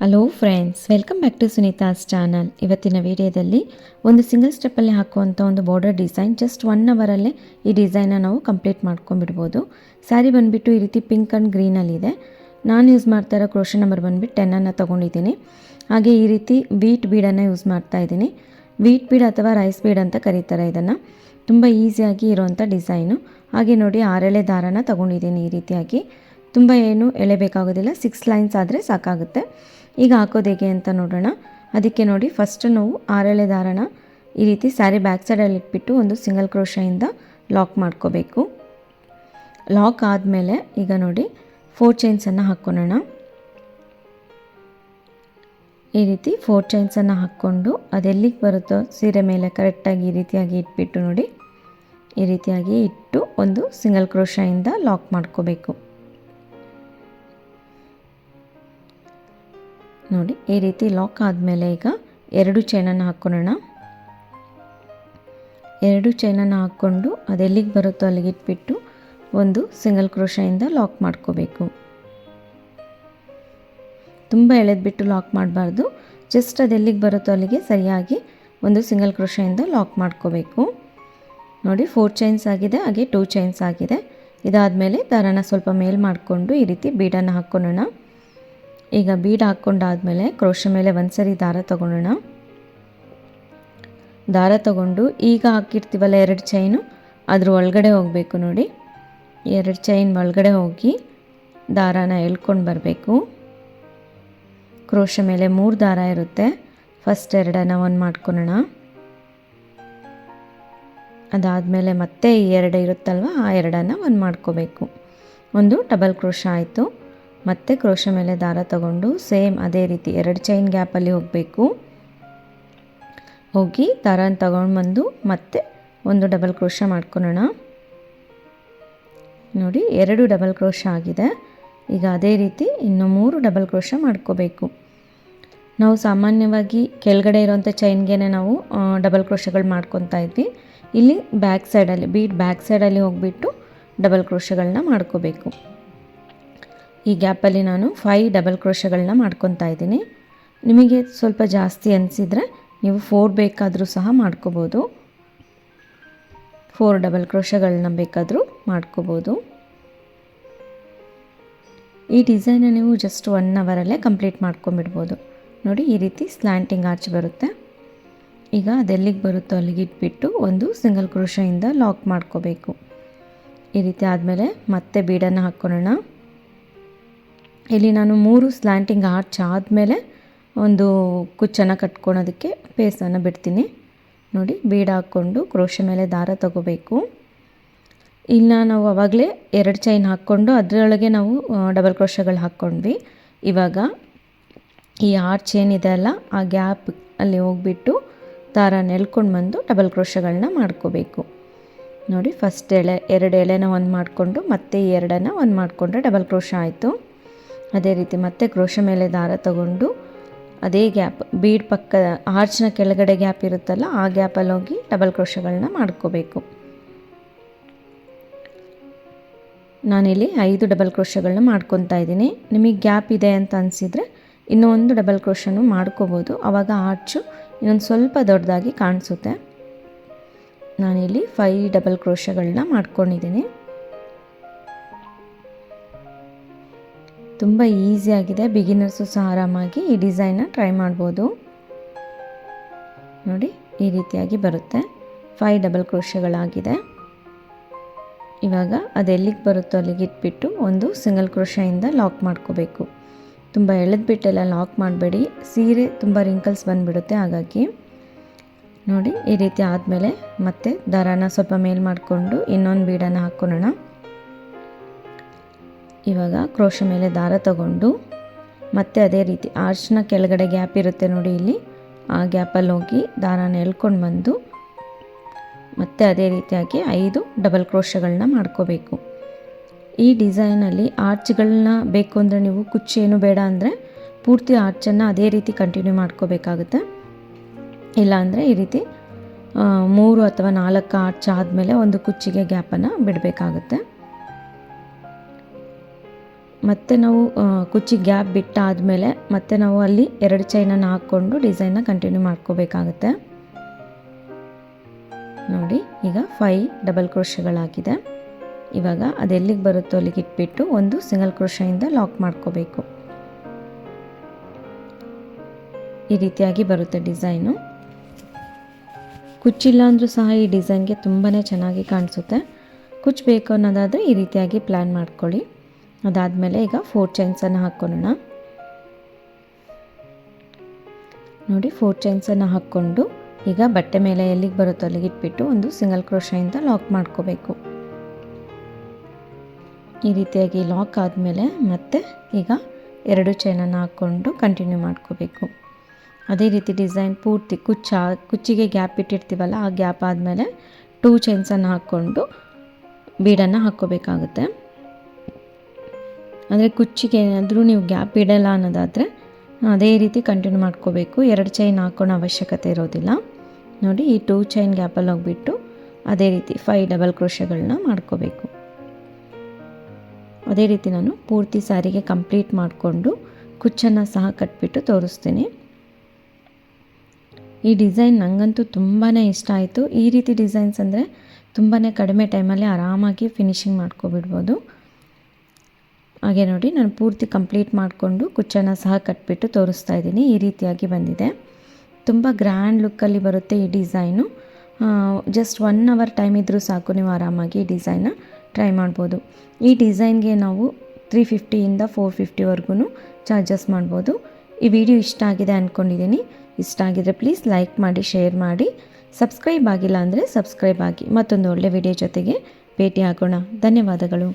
Hello friends, welcome back to Sunita's channel. ಇವತ್ತಿನ ವಿಡಿಯೋದಲ್ಲಿ ಒಂದು ಸಿಂಗಲ್ ಸ್ಟೆಪ್ಪಲ್ಲಿ ಹಾಕುವಂಥ ಒಂದು ಬಾರ್ಡರ್ ಡಿಸೈನ್, ಜಸ್ಟ್ 1 ಅವರಲ್ಲೇ ಈ ಡಿಸೈನ್ನ ನಾವು ಕಂಪ್ಲೀಟ್ ಮಾಡ್ಕೊಂಡ್ಬಿಡ್ಬೋದು. ಸ್ಯಾರಿ ಬಂದುಬಿಟ್ಟು ಈ ರೀತಿ ಪಿಂಕ್ ಆ್ಯಂಡ್ ಗ್ರೀನಲ್ಲಿದೆ. ನಾನು ಯೂಸ್ ಮಾಡ್ತಾ ಇರೋ ಕ್ರೋಶೆ ನಂಬರ್ ಬಂದುಬಿಟ್ಟು 10 ತೊಗೊಂಡಿದ್ದೀನಿ. ಹಾಗೆ ಈ ರೀತಿ ವೀಟ್ ಬೀಡನ್ನು ಯೂಸ್ ಮಾಡ್ತಾ ಇದ್ದೀನಿ. ವೀಟ್ ಬೀಡ್ ಅಥವಾ ರೈಸ್ ಬೀಡ್ ಅಂತ ಕರೀತಾರೆ ಇದನ್ನು. ತುಂಬ ಈಸಿಯಾಗಿ ಇರೋವಂಥ ಡಿಸೈನು. ಹಾಗೆ ನೋಡಿ 6 ಎಳೆ ದಾರನ ತೊಗೊಂಡಿದ್ದೀನಿ. ಈ ರೀತಿಯಾಗಿ ತುಂಬ ಏನು ಎಳೆ ಬೇಕಾಗೋದಿಲ್ಲ, 6 ಲೈನ್ಸ್ ಆದರೆ ಸಾಕಾಗುತ್ತೆ. ಈಗ ಹಾಕೋದು ಹೇಗೆ ಅಂತ ನೋಡೋಣ. ಅದಕ್ಕೆ ನೋಡಿ, ಫಸ್ಟ್ ನಾವು 6 ಎಳೆ ದಾರನ ಈ ರೀತಿ ಸ್ಯಾರಿ ಬ್ಯಾಕ್ ಸೈಡಲ್ಲಿ ಇಟ್ಬಿಟ್ಟು ಒಂದು ಸಿಂಗಲ್ ಕ್ರೋಶೆಯಿಂದ ಲಾಕ್ ಮಾಡ್ಕೋಬೇಕು. ಲಾಕ್ ಆದಮೇಲೆ ಈಗ ನೋಡಿ 4 ಚೈನ್ಸನ್ನು ಹಾಕ್ಕೊಳ್ಳೋಣ. ಈ ರೀತಿ 4 ಚೈನ್ಸನ್ನು ಹಾಕ್ಕೊಂಡು ಅದೆಲ್ಲಿಗೆ ಬರುತ್ತೋ ಸೀರೆ ಮೇಲೆ ಕರೆಕ್ಟಾಗಿ ಈ ರೀತಿಯಾಗಿ ಇಟ್ಬಿಟ್ಟು ನೋಡಿ, ಈ ರೀತಿಯಾಗಿ ಇಟ್ಟು ಒಂದು ಸಿಂಗಲ್ ಕ್ರೋಶೆಯಿಂದ ಲಾಕ್ ಮಾಡ್ಕೋಬೇಕು. ನೋಡಿ, ಈ ರೀತಿ ಲಾಕ್ ಆದಮೇಲೆ ಈಗ 2 ಚೈನನ್ನು ಹಾಕ್ಕೊಳ್ಳೋಣ. 2 ಚೈನನ್ನು ಹಾಕ್ಕೊಂಡು ಅದೆಲ್ಲಿಗೆ ಬರುತ್ತೋ ಅಲ್ಲಿಗೆ ಇಟ್ಬಿಟ್ಟು ಒಂದು ಸಿಂಗಲ್ ಕ್ರೋಶೆಯಿಂದ ಲಾಕ್ ಮಾಡ್ಕೋಬೇಕು. ತುಂಬ ಎಳೆದ್ಬಿಟ್ಟು ಲಾಕ್ ಮಾಡಬಾರ್ದು, ಜಸ್ಟ್ ಅದೆಲ್ಲಿಗೆ ಬರುತ್ತೋ ಅಲ್ಲಿಗೆ ಸರಿಯಾಗಿ ಒಂದು ಸಿಂಗಲ್ ಕ್ರೋಶೆಯಿಂದ ಲಾಕ್ ಮಾಡ್ಕೋಬೇಕು. ನೋಡಿ, 4 ಚೈನ್ಸ್ ಆಗಿದೆ, ಹಾಗೆ 2 ಚೈನ್ಸ್ ಆಗಿದೆ. ಇದಾದಮೇಲೆ ದಾರನ ಸ್ವಲ್ಪ ಮೇಲ್ ಮಾಡಿಕೊಂಡು ಈ ರೀತಿ ಬೀಡನ್ನು ಹಾಕ್ಕೊಳ್ಳೋಣ. ಈಗ ಬೀಡ್ ಹಾಕ್ಕೊಂಡಾದಮೇಲೆ ಕ್ರೋಶೆ ಮೇಲೆ ಒಂದು ಸರಿ ದಾರ ತೊಗೊಳ್ಳೋಣ. ದಾರ ತಗೊಂಡು ಈಗ ಹಾಕಿರ್ತೀವಲ್ಲ 2 ಚೈನು, ಅದ್ರ ಒಳಗಡೆ ಹೋಗಬೇಕು. ನೋಡಿ, 2 ಚೈನ್ ಒಳಗಡೆ ಹೋಗಿ ದಾರಾನ ಎಳ್ಕೊಂಡು ಬರಬೇಕು. ಕ್ರೋಶೆ ಮೇಲೆ 3 ದಾರ ಇರುತ್ತೆ. ಫಸ್ಟ್ 2 ಒಂದು ಮಾಡ್ಕೊಳ್ಳೋಣ. ಅದಾದಮೇಲೆ ಮತ್ತೆ ಈ 2 ಇರುತ್ತಲ್ವ, ಆ 2 ಒಂದು ಮಾಡ್ಕೋಬೇಕು. ಒಂದು ಡಬಲ್ ಕ್ರೋಶ ಆಯಿತು. ಮತ್ತೆ ಕ್ರೋಶೆ ಮೇಲೆ ದಾರ ತಗೊಂಡು ಸೇಮ್ ಅದೇ ರೀತಿ 2 ಚೈನ್ ಗ್ಯಾಪಲ್ಲಿ ಹೋಗಬೇಕು. ಹೋಗಿ ದಾರನ ತಗೊಂಡು ಬಂದು ಮತ್ತೆ ಒಂದು ಡಬಲ್ ಕ್ರೋಶ ಮಾಡ್ಕೊಳ್ಳೋಣ. ನೋಡಿ, 2 ಡಬಲ್ ಕ್ರೋಶ ಆಗಿದೆ. ಈಗ ಅದೇ ರೀತಿ ಇನ್ನು 3 ಡಬಲ್ ಕ್ರೋಶ ಮಾಡ್ಕೋಬೇಕು. ನಾವು ಸಾಮಾನ್ಯವಾಗಿ ಕೆಳಗಡೆ ಇರೋಂಥ ಚೈನ್ಗೆ ನಾವು ಡಬಲ್ ಕ್ರೋಶಗಳು ಮಾಡ್ಕೊತಾ ಇದ್ವಿ. ಇಲ್ಲಿ ಬ್ಯಾಕ್ ಸೈಡಲ್ಲಿ ಬೀಡ್ ಬ್ಯಾಕ್ ಸೈಡಲ್ಲಿ ಹೋಗಿಬಿಟ್ಟು ಡಬಲ್ ಕ್ರೋಶಗಳನ್ನ ಮಾಡ್ಕೋಬೇಕು. ಈ ಗ್ಯಾಪಲ್ಲಿ ನಾನು 5 ಡಬಲ್ ಕ್ರೋಶಗಳನ್ನ ಮಾಡ್ಕೊತಾ ಇದ್ದೀನಿ. ನಿಮಗೆ ಸ್ವಲ್ಪ ಜಾಸ್ತಿ ಅನಿಸಿದರೆ ನೀವು 4 ಬೇಕಾದರೂ ಸಹ ಮಾಡ್ಕೋಬೋದು. 4 ಡಬಲ್ ಕ್ರೋಶಗಳನ್ನ ಬೇಕಾದರೂ ಮಾಡ್ಕೋಬೋದು. ಈ ಡಿಸೈನ ನೀವು ಜಸ್ಟ್ 1 ಅವರಲ್ಲೇ ಕಂಪ್ಲೀಟ್ ಮಾಡ್ಕೊಂಬಿಡ್ಬೋದು. ನೋಡಿ, ಈ ರೀತಿ ಸ್ಲ್ಯಾಂಟಿಂಗ್ ಆರ್ಚ್ ಬರುತ್ತೆ. ಈಗ ಅದೆಲ್ಲಿಗೆ ಬರುತ್ತೋ ಅಲ್ಲಿಗೆ ಇಟ್ಬಿಟ್ಟು ಒಂದು ಸಿಂಗಲ್ ಕ್ರೋಶೆಯಿಂದ ಲಾಕ್ ಮಾಡ್ಕೋಬೇಕು. ಈ ರೀತಿ ಆದಮೇಲೆ ಮತ್ತೆ ಬೀಡನ್ನು ಹಾಕ್ಕೊಳ್ಳೋಣ. ಇಲ್ಲಿ ನಾನು 3 ಸ್ಲ್ಯಾಂಟಿಂಗ್ ಆರ್ಚ್ ಆದಮೇಲೆ ಒಂದು ಕುಚ್ಚನ್ನು ಕಟ್ಕೊಳೋದಕ್ಕೆ ಪೇಸನ್ನು ಬಿಡ್ತೀನಿ. ನೋಡಿ, ಬೀಡ್ ಹಾಕ್ಕೊಂಡು ಕ್ರೋಶೆ ಮೇಲೆ ದಾರ ತಗೋಬೇಕು. ಇಲ್ಲ ನಾವು ಆವಾಗಲೇ 2 ಚೈನ್ ಹಾಕ್ಕೊಂಡು ಅದರೊಳಗೆ ನಾವು ಡಬಲ್ ಕ್ರೋಶಗಳು ಹಾಕ್ಕೊಂಡ್ವಿ. ಇವಾಗ ಈ ಆರ್ಚ್ ಏನಿದೆ ಅಲ್ಲ, ಆ ಗ್ಯಾಪ್ ಅಲ್ಲಿ ಹೋಗಿಬಿಟ್ಟು ದಾರನ ಎಳ್ಕೊಂಡು ಬಂದು ಡಬಲ್ ಕ್ರೋಶಗಳನ್ನ ಮಾಡ್ಕೋಬೇಕು. ನೋಡಿ, ಫಸ್ಟ್ 2 ಎಳೆನ ಒಂದು ಮಾಡಿಕೊಂಡು ಮತ್ತೆ ಈ 2 ಒಂದು ಮಾಡಿಕೊಂಡ್ರೆ ಡಬಲ್ ಕ್ರೋಶ ಆಯಿತು. ಅದೇ ರೀತಿ ಮತ್ತೆ ಕ್ರೋಶೆ ಮೇಲೆ ದಾರ ತಗೊಂಡು ಅದೇ ಗ್ಯಾಪ್ ಬೀಡ್ ಪಕ್ಕದ ಆರ್ಚ್ನ ಕೆಳಗಡೆ ಗ್ಯಾಪ್ ಇರುತ್ತಲ್ಲ, ಆ ಗ್ಯಾಪಲ್ಲಿ ಹೋಗಿ ಡಬಲ್ ಕ್ರೋಶಗಳನ್ನ ಮಾಡ್ಕೋಬೇಕು. ನಾನಿಲ್ಲಿ 5 ಡಬಲ್ ಕ್ರೋಶಗಳನ್ನ ಮಾಡ್ಕೊತಾ ಇದ್ದೀನಿ. ನಿಮಗೆ ಗ್ಯಾಪ್ ಇದೆ ಅಂತ ಅನಿಸಿದರೆ ಇನ್ನೂ ಒಂದು ಡಬಲ್ ಕ್ರೋಶನೂ ಮಾಡ್ಕೋಬೋದು. ಆವಾಗ ಆರ್ಚು ಇನ್ನೊಂದು ಸ್ವಲ್ಪ ದೊಡ್ಡದಾಗಿ ಕಾಣಿಸುತ್ತೆ. ನಾನಿಲ್ಲಿ 5 ಡಬಲ್ ಕ್ರೋಶಗಳನ್ನ ಮಾಡ್ಕೊಂಡಿದ್ದೀನಿ. ತುಂಬ ಈಸಿಯಾಗಿದೆ, ಬಿಗಿನರ್ಸು ಸಹ ಆರಾಮಾಗಿ ಈ ಡಿಸೈನ್ನ ಟ್ರೈ ಮಾಡ್ಬೋದು. ನೋಡಿ, ಈ ರೀತಿಯಾಗಿ ಬರುತ್ತೆ. 5 ಡಬಲ್ ಕ್ರೋಶಗಳಾಗಿದೆ. ಇವಾಗ ಅದೆಲ್ಲಿಗೆ ಬರುತ್ತೋ ಅಲ್ಲಿಗೆ ಇಟ್ಬಿಟ್ಟು ಒಂದು ಸಿಂಗಲ್ ಕ್ರೋಶೆಯಿಂದ ಲಾಕ್ ಮಾಡ್ಕೋಬೇಕು. ತುಂಬ ಎಳೆದ್ಬಿಟ್ಟೆಲ್ಲ ಲಾಕ್ ಮಾಡಬೇಡಿ, ಸೀರೆ ತುಂಬ ರಿಂಕಲ್ಸ್ ಬಂದುಬಿಡುತ್ತೆ. ಹಾಗಾಗಿ ನೋಡಿ, ಈ ರೀತಿ ಆದಮೇಲೆ ಮತ್ತೆ ದಾರಾನ ಸ್ವಲ್ಪ ಮೇಲ್ ಮಾಡಿಕೊಂಡು ಇನ್ನೊಂದು ಬೀಡನ್ನು ಹಾಕ್ಕೊಳ್ಳೋಣ. ಇವಾಗ ಕ್ರೋಶೆ ಮೇಲೆ ದಾರ ತಗೊಂಡು ಮತ್ತೆ ಅದೇ ರೀತಿ ಆರ್ಚ್ನ ಕೆಳಗಡೆ ಗ್ಯಾಪ್ ಇರುತ್ತೆ ನೋಡಿ, ಇಲ್ಲಿ ಆ ಗ್ಯಾಪಲ್ಲಿ ಹೋಗಿ ದಾರಾನ ಎಳ್ಕೊಂಡು ಬಂದು ಮತ್ತೆ ಅದೇ ರೀತಿಯಾಗಿ 5 ಡಬಲ್ ಕ್ರೋಶಗಳನ್ನ ಮಾಡ್ಕೋಬೇಕು. ಈ ಡಿಸೈನಲ್ಲಿ ಆರ್ಚ್ಗಳನ್ನ ಬೇಕು ಅಂದರೆ ನೀವು ಕುಚ್ಚೇನು ಬೇಡ ಅಂದರೆ ಪೂರ್ತಿ ಆರ್ಚನ್ನು ಅದೇ ರೀತಿ ಕಂಟಿನ್ಯೂ ಮಾಡ್ಕೋಬೇಕಾಗುತ್ತೆ. ಇಲ್ಲಾಂದರೆ ಈ ರೀತಿ 3 ಅಥವಾ 4 ಆರ್ಚ್ ಆದಮೇಲೆ ಒಂದು ಕುಚ್ಚಿಗೆ ಗ್ಯಾಪನ್ನು ಬಿಡಬೇಕಾಗುತ್ತೆ. ಮತ್ತೆ ನಾವು ಕುಚ್ಚಿ ಗ್ಯಾಪ್ ಬಿಟ್ಟಾದಮೇಲೆ ಮತ್ತೆ ನಾವು ಅಲ್ಲಿ 2 ಚೈನನ್ನು ಹಾಕ್ಕೊಂಡು ಡಿಸೈನ್ನ ಕಂಟಿನ್ಯೂ ಮಾಡ್ಕೋಬೇಕಾಗುತ್ತೆ. ನೋಡಿ ಈಗ 5 ಡಬಲ್ ಕ್ರೋಶಗಳಾಗಿದೆ. ಇವಾಗ ಅದೆಲ್ಲಿಗೆ ಬರುತ್ತೋ ಅಲ್ಲಿಗೆ ಇಟ್ಬಿಟ್ಟು ಒಂದು ಸಿಂಗಲ್ ಕ್ರೋಶೆಯಿಂದ ಲಾಕ್ ಮಾಡ್ಕೋಬೇಕು. ಈ ರೀತಿಯಾಗಿ ಬರುತ್ತೆ ಡಿಸೈನು. ಕುಚ್ಚಿಲ್ಲ ಅಂದರೂ ಸಹ ಈ ಡಿಸೈನ್ಗೆ ತುಂಬಾ ಚೆನ್ನಾಗಿ ಕಾಣಿಸುತ್ತೆ. ಕುಚ್ಚು ಬೇಕು ಅನ್ನೋದಾದರೆ ಈ ರೀತಿಯಾಗಿ ಪ್ಲ್ಯಾನ್ ಮಾಡ್ಕೊಳ್ಳಿ. ಅದಾದಮೇಲೆ ಈಗ 4 ಚೈನ್ಸನ್ನು ಹಾಕ್ಕೊಳ್ಳೋಣ. ನೋಡಿ 4 ಚೈನ್ಸನ್ನು ಹಾಕ್ಕೊಂಡು ಈಗ ಬಟ್ಟೆ ಮೇಲೆ ಎಲ್ಲಿಗೆ ಬರುತ್ತೋ ಅಲ್ಲಿಗೆ ಇಟ್ಬಿಟ್ಟು ಒಂದು ಸಿಂಗಲ್ ಕ್ರೋಶೆಯಿಂದ ಲಾಕ್ ಮಾಡ್ಕೋಬೇಕು. ಈ ರೀತಿಯಾಗಿ ಲಾಕ್ ಆದಮೇಲೆ ಮತ್ತೆ ಈಗ 2 ಚೈನನ್ನು ಹಾಕ್ಕೊಂಡು ಕಂಟಿನ್ಯೂ ಮಾಡ್ಕೋಬೇಕು. ಅದೇ ರೀತಿ ಡಿಸೈನ್ ಪೂರ್ತಿ ಕುಚ್ಚಿಗೆ ಗ್ಯಾಪ್ ಇಟ್ಟಿರ್ತೀವಲ್ಲ, ಆ ಗ್ಯಾಪ್ ಆದಮೇಲೆ 2 ಚೈನ್ಸನ್ನು ಹಾಕ್ಕೊಂಡು ಬೀಡನ್ನು ಹಾಕ್ಕೋಬೇಕಾಗುತ್ತೆ. ಅಂದರೆ ಕುಚ್ಚಿಗೆ ಏನಾದರೂ ನೀವು ಗ್ಯಾಪ್ ಇಡಲ್ಲ ಅನ್ನೋದಾದರೆ ಅದೇ ರೀತಿ ಕಂಟಿನ್ಯೂ ಮಾಡ್ಕೋಬೇಕು. 2 ಚೈನ್ ಹಾಕ್ಕೊಳ್ಳೋ ಅವಶ್ಯಕತೆ ಇರೋದಿಲ್ಲ. ನೋಡಿ ಈ 2 ಚೈನ್ ಗ್ಯಾಪಲ್ಲಿ ಹೋಗ್ಬಿಟ್ಟು ಅದೇ ರೀತಿ 5 ಡಬಲ್ ಕ್ರೋಶೆಗಳನ್ನ ಮಾಡ್ಕೋಬೇಕು. ಅದೇ ರೀತಿ ನಾನು ಪೂರ್ತಿ ಸ್ಯಾರಿಗೆ ಕಂಪ್ಲೀಟ್ ಮಾಡಿಕೊಂಡು ಕುಚ್ಚನ್ನು ಸಹ ಕಟ್ಬಿಟ್ಟು ತೋರಿಸ್ತೀನಿ. ಈ ಡಿಸೈನ್ ನನಗಂತೂ ತುಂಬಾ ಇಷ್ಟ ಆಯಿತು. ಈ ರೀತಿ ಡಿಸೈನ್ಸ್ ಅಂದರೆ ತುಂಬಾ ಕಡಿಮೆ ಟೈಮಲ್ಲಿ ಆರಾಮಾಗಿ ಫಿನಿಶಿಂಗ್ ಮಾಡ್ಕೊಬಿಡ್ಬೋದು. ಹಾಗೆ ನೋಡಿ ನಾನು ಪೂರ್ತಿ ಕಂಪ್ಲೀಟ್ ಮಾಡಿಕೊಂಡು ಕುಚ್ಚನ್ನು ಸಹ ಕಟ್ಬಿಟ್ಟು ತೋರಿಸ್ತಾ ಇದ್ದೀನಿ. ಈ ರೀತಿಯಾಗಿ ಬಂದಿದೆ. ತುಂಬ ಗ್ರ್ಯಾಂಡ್ ಲುಕ್ಕಲ್ಲಿ ಬರುತ್ತೆ ಈ ಡಿಸೈನು. ಜಸ್ಟ್ 1 ಅವರ್ ಟೈಮ್ ಇದ್ದರೂ ಸಾಕು, ನೀವು ಆರಾಮಾಗಿ ಈ ಡಿಸೈನ್ನ ಟ್ರೈ ಮಾಡ್ಬೋದು. ಈ ಡಿಸೈನ್ಗೆ ನಾವು 350ಇಂದ 450ವರೆಗೂ ಚಾರ್ಜಸ್ ಮಾಡ್ಬೋದು. ಈ ವಿಡಿಯೋ ಇಷ್ಟ ಆಗಿದೆ ಅಂದ್ಕೊಂಡಿದ್ದೀನಿ. ಇಷ್ಟ ಆಗಿದರೆ ಪ್ಲೀಸ್ ಲೈಕ್ ಮಾಡಿ, ಶೇರ್ ಮಾಡಿ. ಸಬ್ಸ್ಕ್ರೈಬ್ ಆಗಿಲ್ಲ ಅಂದರೆ ಸಬ್ಸ್ಕ್ರೈಬ್ ಆಗಿ. ಮತ್ತೊಂದು ಒಳ್ಳೆ ವಿಡಿಯೋ ಜೊತೆಗೆ ಭೇಟಿ ಆಗೋಣ. ಧನ್ಯವಾದಗಳು.